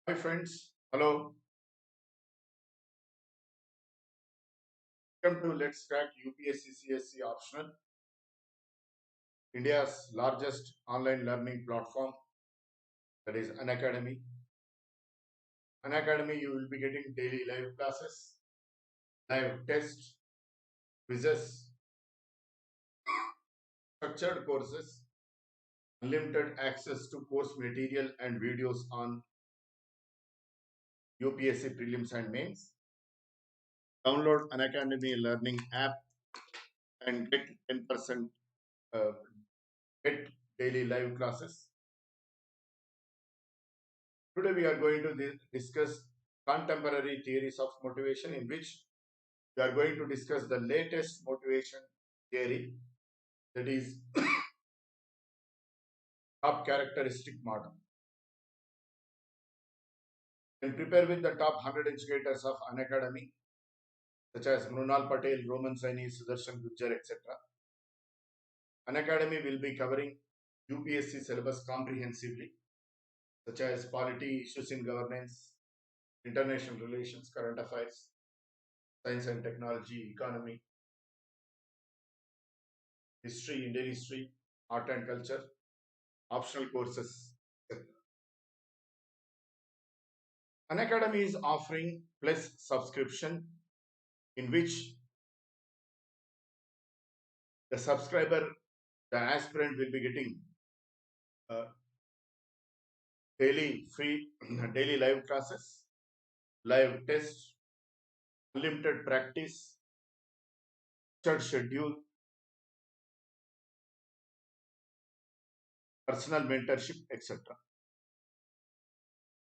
Hi friends, hello. Welcome to Let's Crack UPSC CSE optional, India's largest online learning platform, that is Unacademy. Unacademy, you will be getting daily live classes, live tests, quizzes, structured courses, unlimited access to course material and videos on UPSC prelims and mains. Download Unacademy learning app and get 10% uh, get daily live classes. Today we are going to discuss contemporary theories of motivation, in which we are going to discuss the latest motivation theory, that is top characteristic model. And prepare with the top 100 educators of Unacademy, such as Mrunal Patel, Roman Saini, Sudarshan Gujjar, etc. Unacademy will be covering UPSC syllabus comprehensively, such as polity, issues in governance, international relations, current affairs, science and technology, economy, history, Indian history, art and culture, optional courses. Unacademy is offering plus subscription, in which the subscriber, the aspirant, will be getting uh, daily free, daily live classes, live tests, unlimited practice, structured schedule, personal mentorship, etc.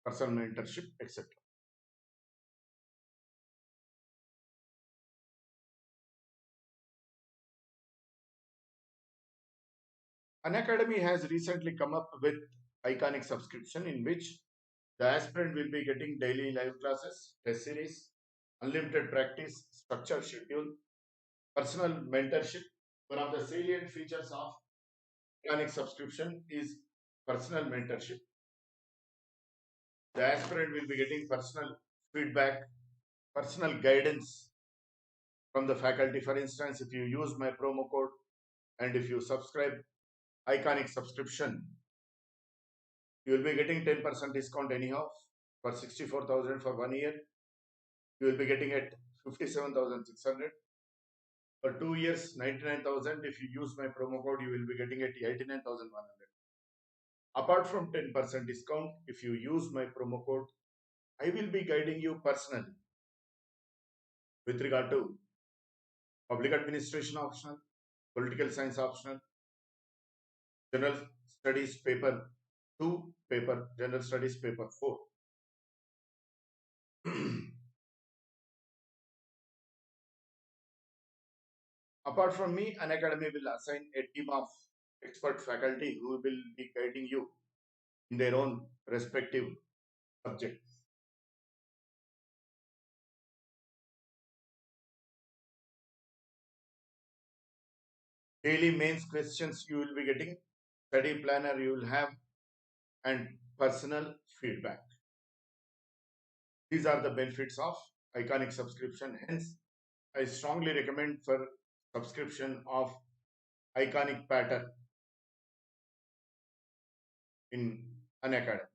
Personal mentorship, etc. Unacademy has recently come up with iconic subscription, in which the aspirant will be getting daily live classes, test series, unlimited practice, structured schedule, personal mentorship. One of the salient features of organic subscription is personal mentorship. The aspirant will be getting personal feedback, personal guidance from the faculty. For instance, if you use my promo code and if you subscribe iconic subscription, you will be getting 10% discount anyhow for 64,000 for 1 year. You will be getting it 57,600 for 2 years, 99,000. If you use my promo code, you will be getting it 89,100. Apart from 10% discount, if you use my promo code, I will be guiding you personally with regard to public administration optional, political science optional, general studies paper 2, general studies paper 4. Apart from me, Unacademy will assign a team of expert faculty who will be guiding you in their own respective subjects. Daily mains questions you will be getting, study planner you will have, and personal feedback. These are the benefits of iconic subscription. Hence, I strongly recommend for subscription of iconic pattern in Unacademy.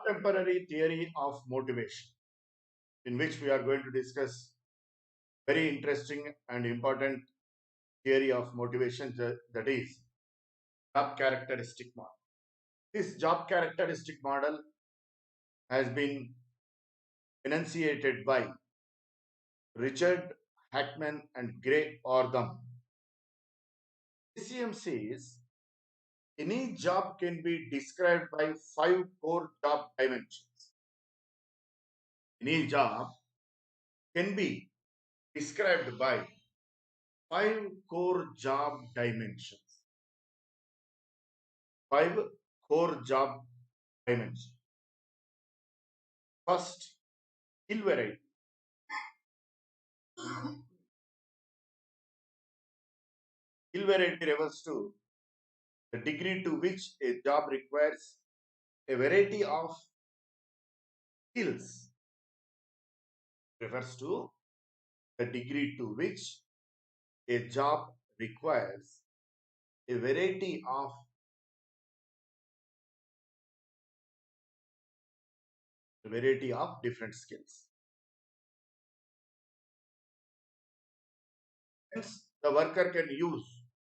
Contemporary theory of motivation, in which we are going to discuss very interesting and important theory of motivation, that is job characteristic model. This job characteristic model has been enunciated by Richard Hackman and Gray Ortham. ACM says any job can be described by 5 core job dimensions. Any job can be described by 5 core job dimensions. 5 core job dimensions. First, skill variety. Skill variety refers to the degree to which a job requires a variety of skills. Refers to the degree to which a job requires a variety of different skills. Hence, the worker can use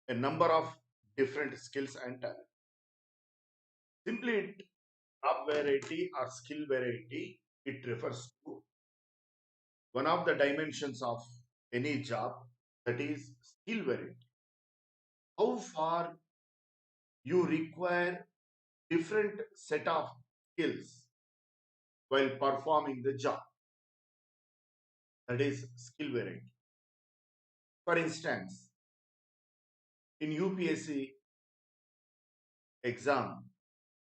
a number of different skills and talents. Simply, job variety or skill variety, it refers to one of the dimensions of any job, that is skill variety. How far you require different set of skills while performing the job, that is skill variety. For instance, in UPSC exam,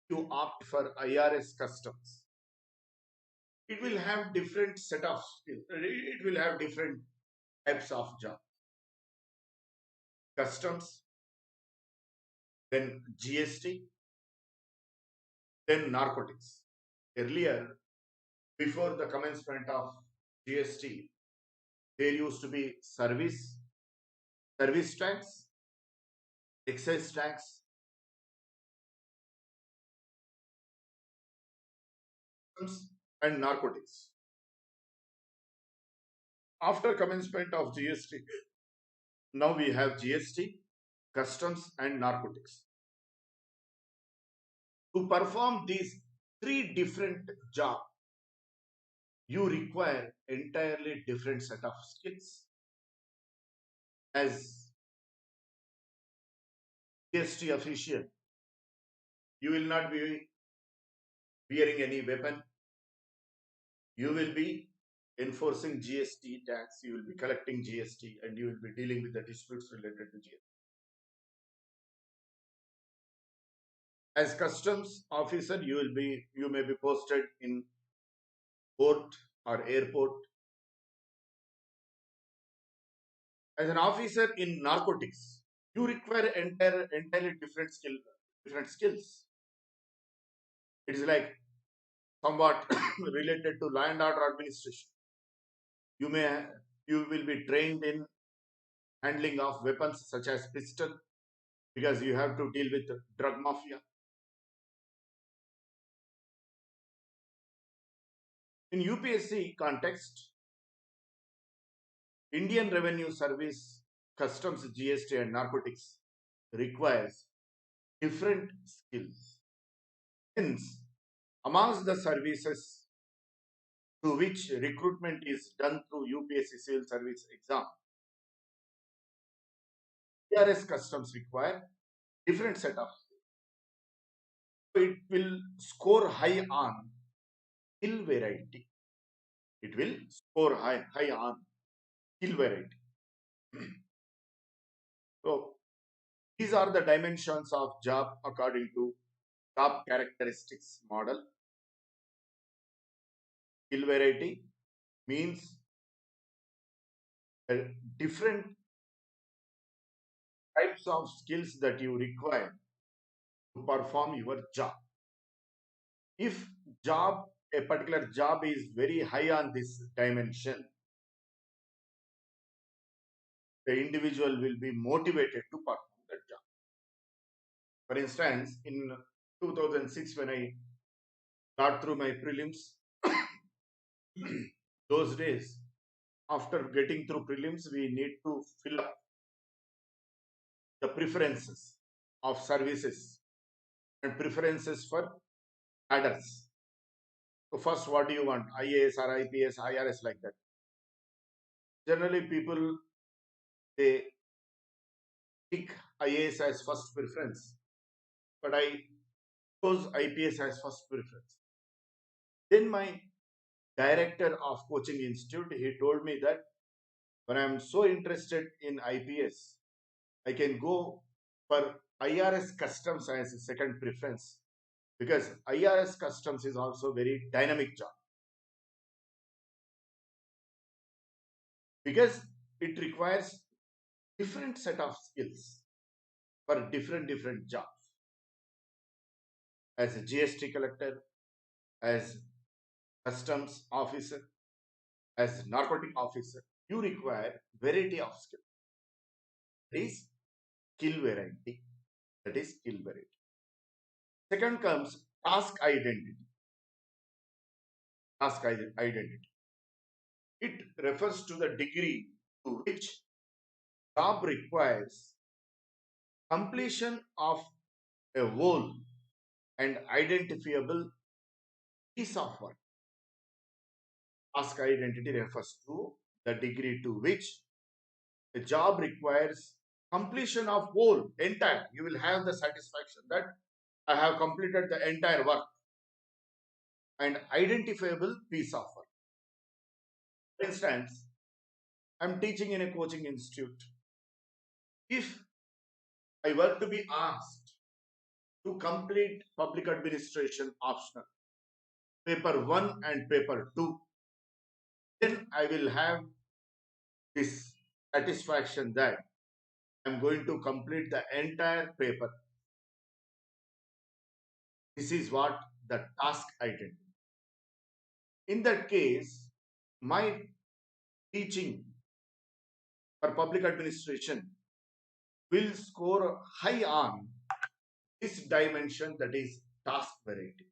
you opt for IRS customs. It will have different set of skills. It will have different types of job. Customs, then GST, then narcotics. Earlier, before the commencement of GST, there used to be service tax, excise tax, and narcotics. After commencement of GST, now we have GST, customs, and narcotics. To perform these 3 different jobs, you require entirely different set of skills. As GST official, you will not be wearing any weapon. You will be enforcing GST tax, you will be collecting GST, and you will be dealing with the disputes related to GST. As customs officer, you may be posted in port or airport. As an officer in narcotics, you require entirely different skills. It is like somewhat related to law and order administration. You will be trained in handling of weapons such as pistol, because you have to deal with drug mafia. In UPSC context, Indian Revenue Service, Customs, GST, and Narcotics requires different skills. Hence, amongst the services to which recruitment is done through UPSC Civil Service exam, IRS customs require different set of skills. So it will score high on skill variety. It will score high on skill variety. So these are the dimensions of job according to job characteristics model. Skill variety means different types of skills that you require to perform your job. If a particular job is very high on this dimension, the individual will be motivated to perform that job. For instance, in 2006, when I got through my prelims, those days, after getting through prelims, we need to fill up the preferences of services and preferences for cadres. So first, what do you want? IAS or IPS, IRS, like that. Generally, people, they pick IAS as first preference, but I chose IPS as first preference. Then my director of coaching institute, he told me that when I'm so interested in IPS, I can go for IRS customs as a second preference, because IRS customs is also very dynamic job, because it requires different set of skills for different jobs. As a GST collector, as customs officer, as narcotic officer, you require variety of skills. That is skill variety. That is skill variety. Second comes task identity. Identity. It refers to the degree to which job requires completion of a whole and identifiable piece of work. Task identity refers to the degree to which a job requires completion of whole, entire. You will have the satisfaction that I have completed the entire work and identifiable piece of work. For instance, I'm teaching in a coaching institute. If I were to be asked to complete public administration optional, paper 1 and paper 2, then I will have this satisfaction that I'm going to complete the entire paper. This is what the task identity. In that case, my teaching for public administration will score high on this dimension, that is task variety.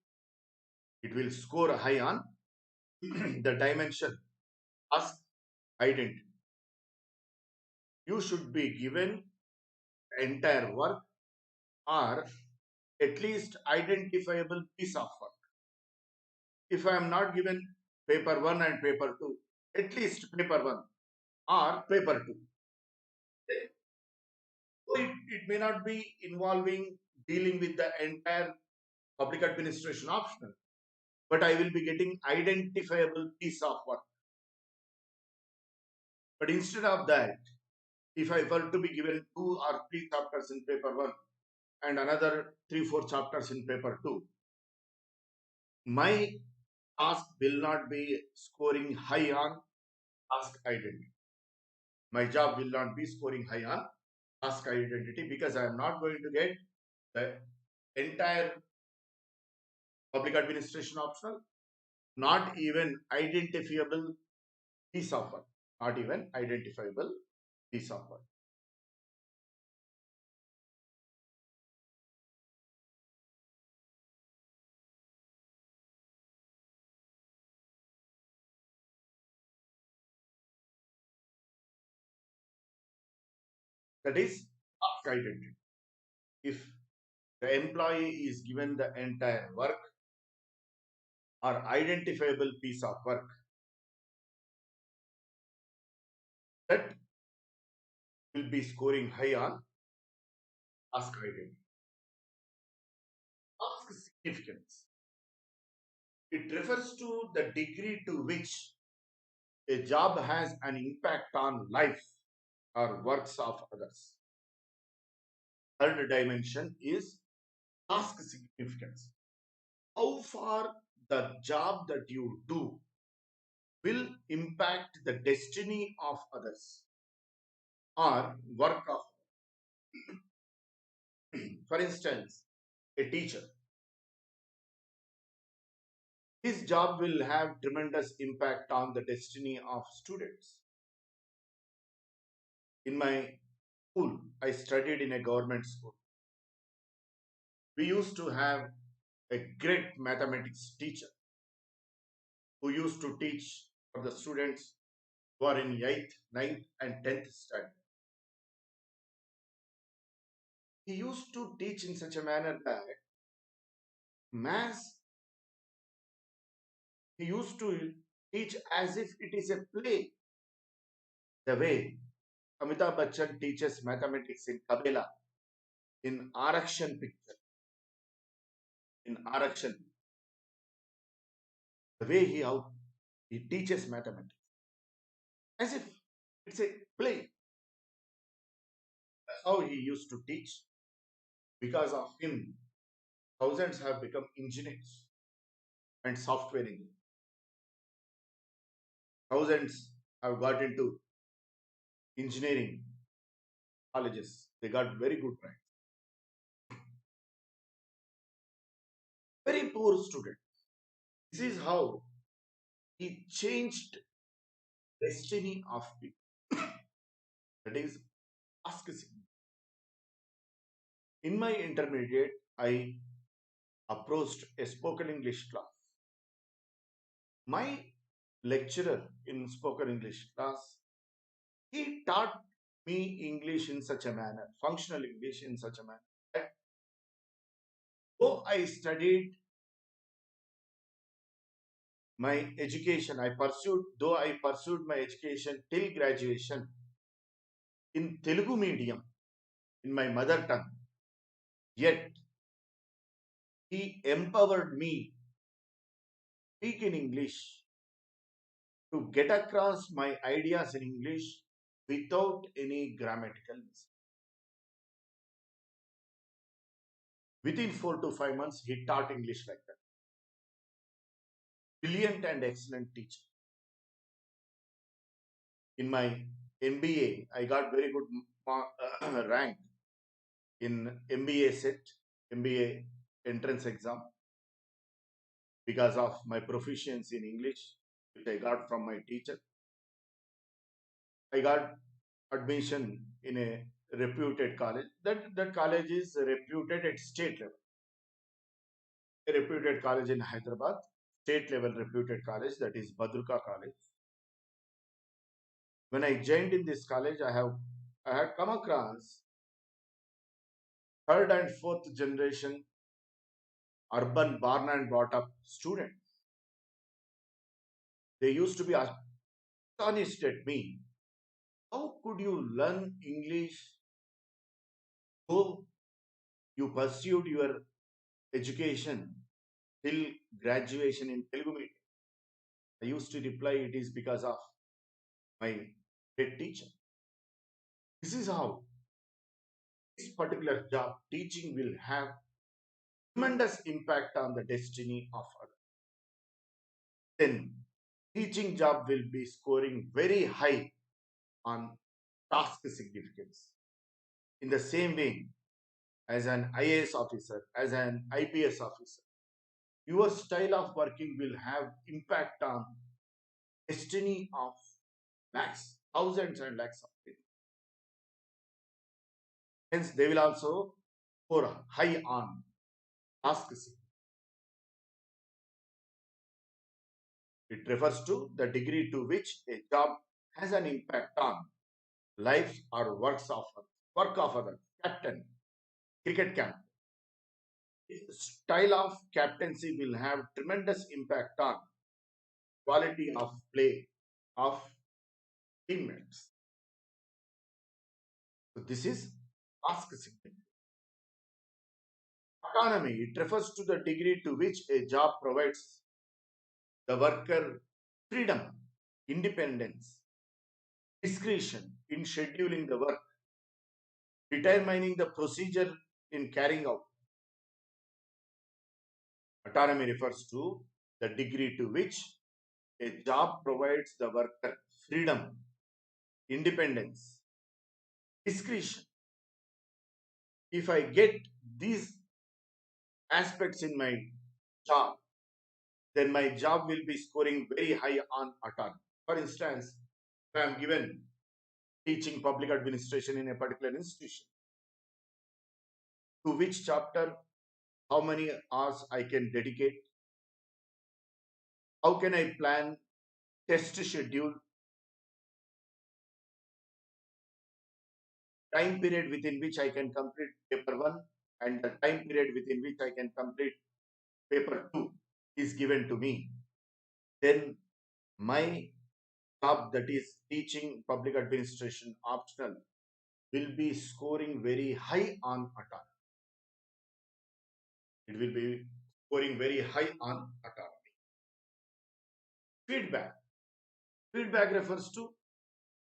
It will score high on the dimension task identity. You should be given entire work or at least identifiable piece of work. If I am not given paper 1 and paper 2, at least paper 1 or paper 2. So it may not be involving dealing with the entire public administration optional, but I will be getting identifiable piece of work. But instead of that, if I were to be given 2 or 3 chapters in paper 1 and another 3-4 chapters in paper 2, my task will not be scoring high on task identity. My job will not be scoring high on task identity, because I am not going to get the entire public administration optional, not even identifiable piece of work, not even identifiable piece of work. That is task identity. If the employee is given the entire work or identifiable piece of work, that will be scoring high on task identity. Task significance. It refers to the degree to which a job has an impact on life or works of others. Third dimension is task significance. How far the job that you do will impact the destiny of others or work of. For instance, a teacher, his job will have tremendous impact on the destiny of students. In my school, I studied in a government school. We used to have a great mathematics teacher who used to teach for the students who are in 8th, 9th and 10th standard. He used to teach in such a manner that maths He used to teach as if it is a play. The way Amitabh Bachchan teaches mathematics in Kabela, in Arakshan picture, in Arakshan, the way he teaches mathematics, as if it's a play. That's how he used to teach. Because of him, thousands have become engineers and software engineers. Thousands have got into engineering colleges. They got very good rank. Very poor student. This is how he changed destiny of people. That is asking. In my intermediate, I approached a spoken English class. My lecturer in spoken English class, he taught me English in such a manner, functional English in such a manner, that though I studied my education, though I pursued my education till graduation in Telugu medium, in my mother tongue, yet he empowered me to speak in English, to get across my ideas in English without any grammatical mistake. Within 4 to 5 months, he taught English like that. Brilliant and excellent teacher. In my MBA, I got very good rank in MBA set, MBA entrance exam, because of my proficiency in English, which I got from my teacher. I got admission in a reputed college. That college is reputed at state level. A reputed college in Hyderabad, state level reputed college, that is Badruka College. When I joined in this college, I had come across third and fourth generation urban born and brought up students. They used to be astonished at me. How could you learn English though you pursued your education till graduation in Telugu medium? I used to reply, it is because of my head teacher. This is how this particular job, teaching, will have tremendous impact on the destiny of others. Then teaching job will be scoring very high on task significance. In the same way, as an IAS officer, as an IPS officer, your style of working will have impact on destiny of lakhs, thousands and lakhs of people. Hence, they will also score high on task significance. It refers to the degree to which a job has an impact on lives or work of others. Captain, cricket captain. Style of captaincy will have tremendous impact on quality of play of teammates. So this is task significance. Autonomy, it refers to the degree to which a job provides the worker freedom, independence, discretion in scheduling the work, determining the procedure in carrying out. Autonomy refers to the degree to which a job provides the worker freedom, independence, discretion. If I get these aspects in my job, then my job will be scoring very high on autonomy. For instance, if I am given teaching public administration in a particular institution, to which chapter, how many hours I can dedicate, how can I plan test schedule, time period within which I can complete paper 1 and the time period within which I can complete paper 2 is given to me. then my job, that is teaching public administration optional, will be scoring very high on autonomy. It will be scoring very high on autonomy. Feedback. Feedback refers to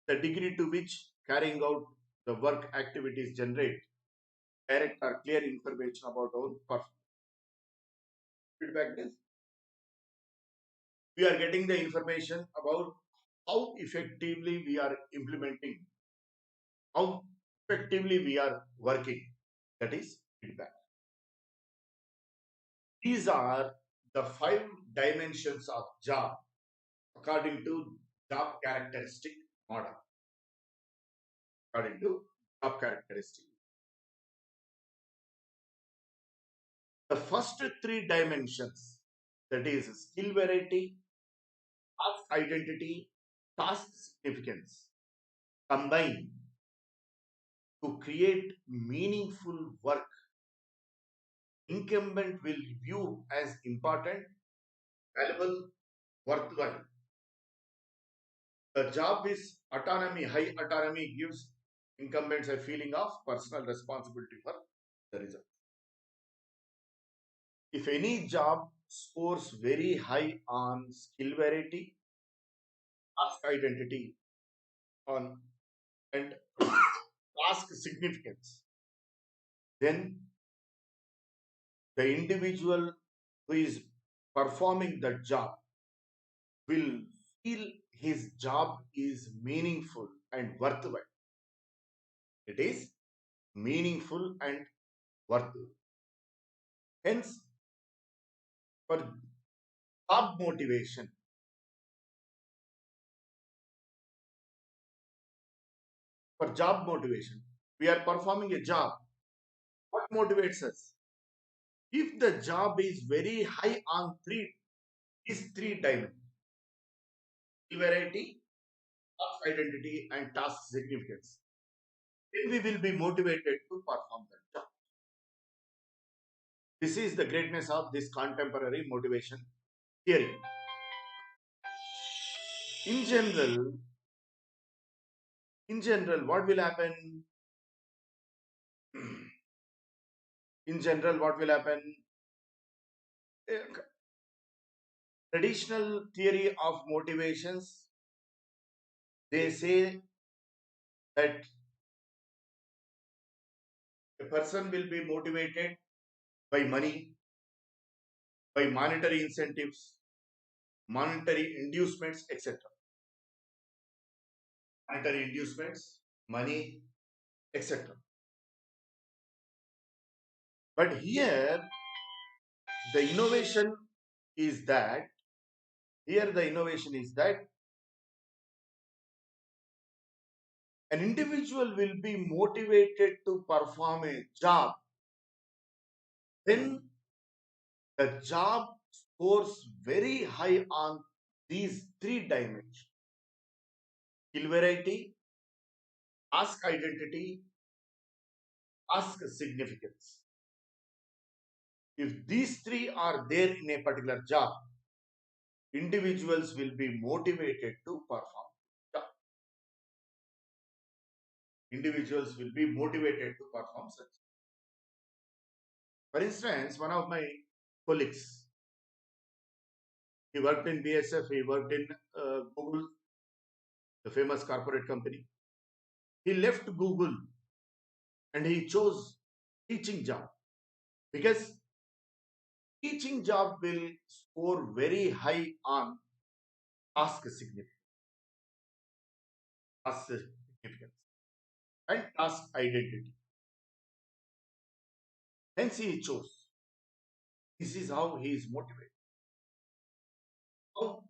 the degree to which carrying out the work activities generate direct or clear information about our performance. Feedback is we are getting the information about how effectively we are implementing, how effectively we are working. That is feedback. These are the five dimensions of job according to job characteristic model. According to job characteristic. The first three dimensions, that is skill variety, task identity, task significance, combine to create meaningful work. Incumbent will view as important, valuable, worthwhile. The job is autonomy. High autonomy gives incumbents a feeling of personal responsibility for the result. If any job scores very high on skill variety, task identity, on and task significance, then the individual who is performing the job will feel his job is meaningful and worthwhile. It is meaningful and worthwhile. Hence, for job motivation, we are performing a job. What motivates us? If the job is very high on these three dimensions, variety, task identity, and task significance, then we will be motivated to perform that job. This is the greatness of this contemporary motivation theory. In general, what will happen? In general, what will happen? Traditional theory of motivations, they say that a person will be motivated by money, by monetary incentives, monetary inducements, etc. Monetary inducements, money, etc. But here, the innovation is that, an individual will be motivated to perform a job when the job scores very high on these three dimensions: skill variety, task identity, task significance. If these three are there in a particular job, individuals will be motivated to perform the job. Individuals will be motivated to perform such. For instance, one of my colleagues, he worked in BSF, he worked in Google, the famous corporate company. He left Google and he chose teaching job because teaching job will score very high on task significance, and task identity. Hence he chose. This is how he is motivated. How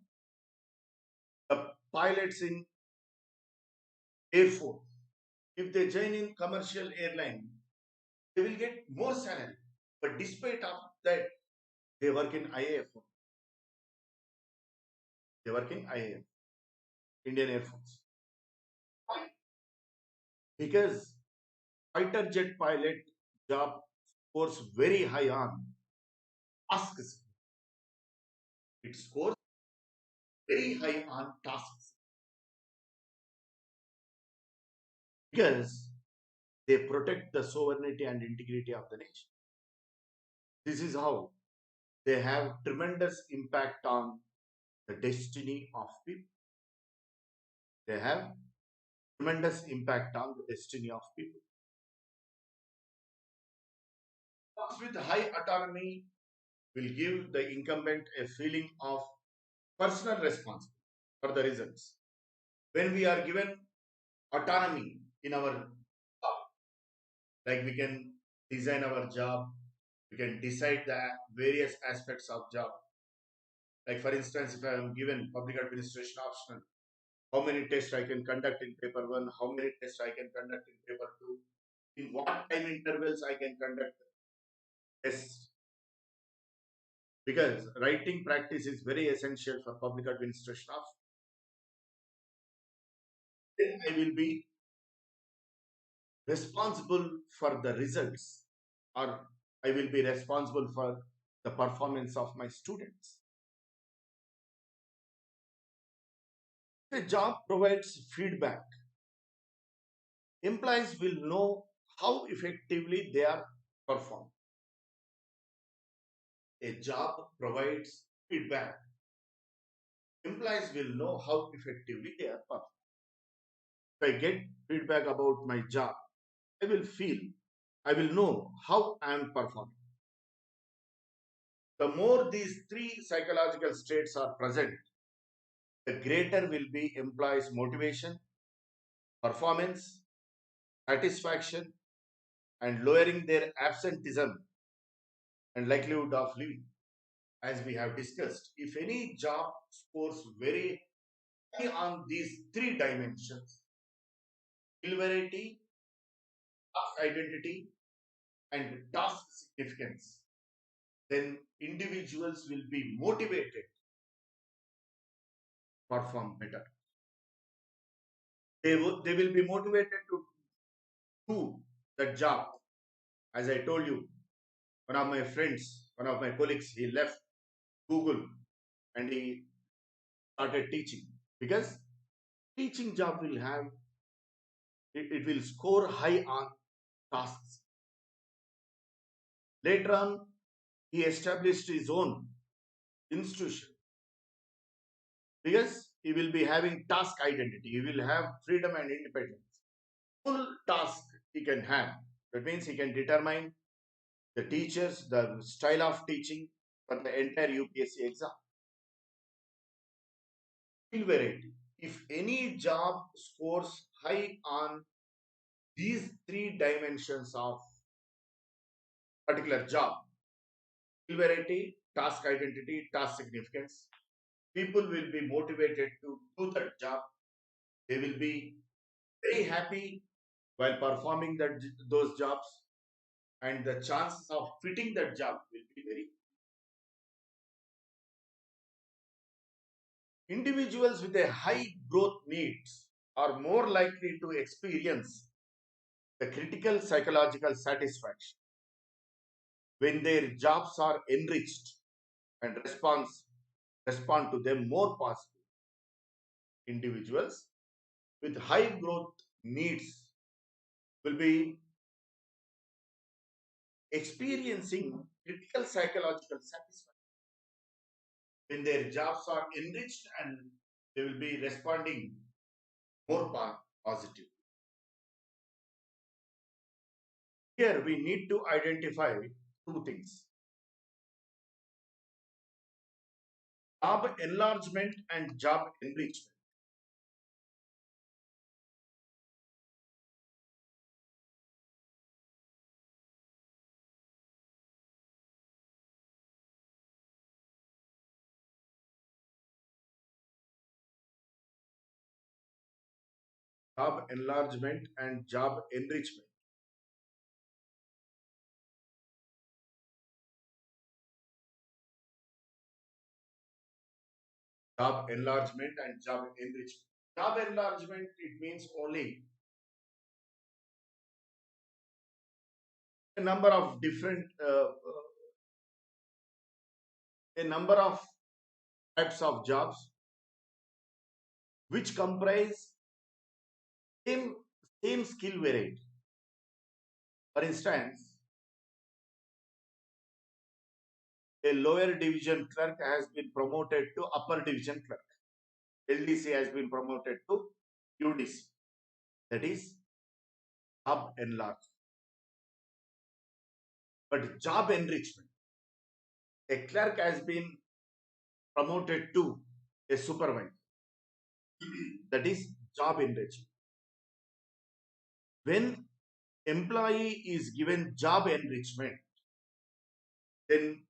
the pilots in Air Force, if they join in commercial airline, they will get more salary. But despite of that, they work in IAF. They work in IAF, Indian Air Force. Why? Because fighter jet pilot job scores very high on tasks. It scores very high on tasks because they protect the sovereignty and integrity of the nation. This is how they have tremendous impact on the destiny of people. They have tremendous impact on the destiny of people. Jobs with high autonomy will give the incumbent a feeling of personal responsibility for the results. When we are given autonomy in our job, like we can design our job, we can decide the various aspects of job. Like for instance, if I am given public administration optional, how many tests I can conduct in paper one, how many tests I can conduct in paper two, in what time intervals I can conduct tests. Because writing practice is very essential for public administration option. Then I will be responsible for the results, or I will be responsible for the performance of my students. The job provides feedback. Employees will know how effectively they are performing. A job provides feedback. Employees will know how effectively they are performing. If I get feedback about my job, I will feel, I will know how I am performing. The more these three psychological states are present, the greater will be employees' motivation, performance, satisfaction, and lowering their absenteeism and likelihood of leaving. As we have discussed, if any job scores very high on these three dimensions, skill variety, task identity, and task significance, then individuals will be motivated to perform better. They will be motivated to do that job. As I told you, one of my friends, one of my colleagues, he left Google and he started teaching because teaching job will have it will score high on tasks. Later on, he established his own institution because he will be having task identity. He will have freedom and independence. Full task he can have. That means he can determine the teachers, the style of teaching for the entire UPSC exam. Skill variety. If any job scores high on these three dimensions of particular job, skill variety, task identity, task significance, people will be motivated to do that job. They will be very happy while performing those jobs, and the chances of fitting that job will be very. Individuals with a high growth needs are more likely to experience the critical psychological satisfaction when their jobs are enriched and respond to them more positively. Individuals with high growth needs will be experiencing critical psychological satisfaction when their jobs are enriched and they will be responding more positive. Here we need to identify two things: job enlargement and job enrichment. Job enlargement and job enrichment. Job enlargement and job enrichment. Job enlargement, it means only a number of different, a number of types of jobs which comprise same, same skill variety. For instance, a lower division clerk has been promoted to upper division clerk. LDC has been promoted to UDC. That is job enlargement. But job enrichment, a clerk has been promoted to a supervisor. That is job enrichment. When employee is given job enrichment, then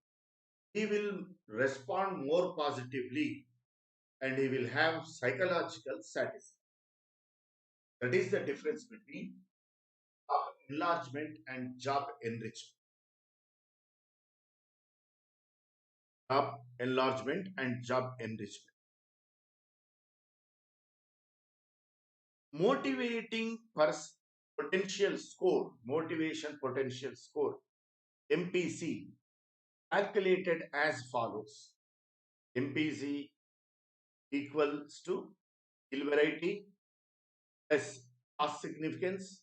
he will respond more positively and he will have psychological satisfaction. That is the difference between job enlargement and job enrichment. Job enlargement and job enrichment. Motivating potential score, motivation potential score, MPC, calculated as follows. MPC equals to skill variety plus task significance,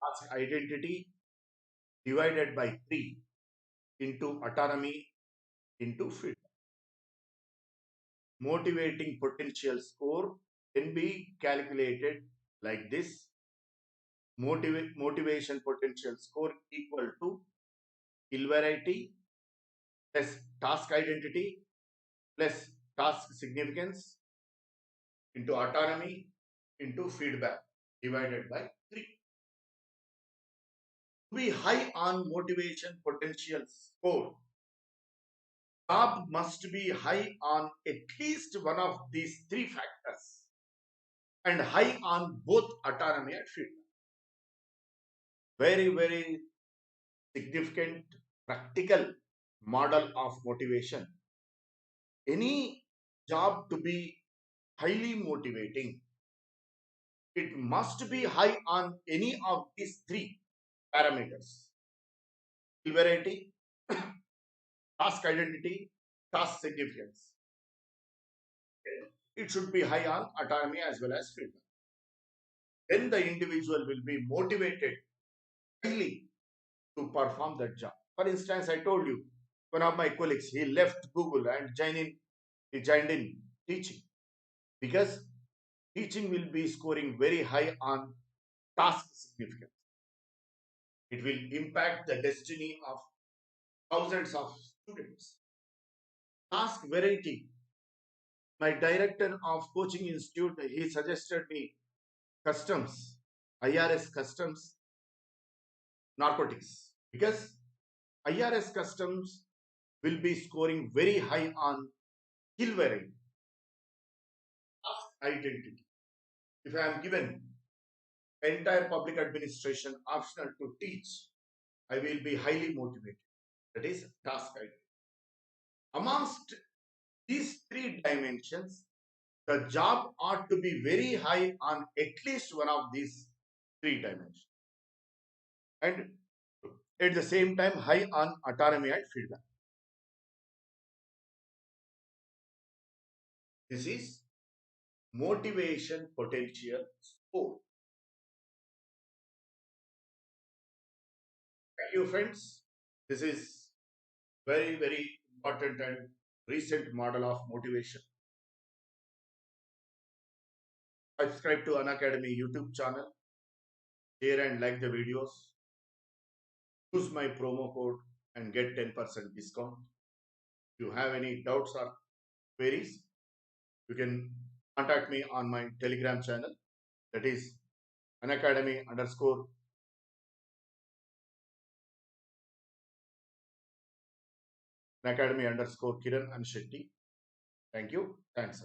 task identity divided by 3 into autonomy into fit. Motivating potential score can be calculated like this. Motivation potential score equal to skill variety plus task identity plus task significance into autonomy into feedback divided by 3. To be high on motivation potential score, job must be high on at least one of these 3 factors and high on both autonomy and feedback. Very, very significant practical model of motivation. Any job to be highly motivating, it must be high on any of these 3 parameters: skill variety, task identity, task significance. It should be high on autonomy as well as feedback. Then the individual will be motivated highly to perform that job. For instance, I told you, one of my colleagues, he left Google and he joined in teaching because teaching will be scoring very high on task significance. It will impact the destiny of thousands of students. Task variety. My director of coaching institute, he suggested me customs, IRS customs, narcotics, because IRS customs will be scoring very high on skill variety, task identity. If I am given entire public administration optional to teach, I will be highly motivated. That is task identity. Amongst these 3 dimensions, the job ought to be very high on at least one of these 3 dimensions. And at the same time, high on autonomy and feedback. This is motivation potential score. Thank you, friends. This is very, very important and recent model of motivation. Subscribe to Unacademy YouTube channel, share and like the videos, use my promo code and get 10% discount. If you have any doubts or queries, you can contact me on my Telegram channel, that is Unacademy _Kiran Anishetti. Thank you. Thanks.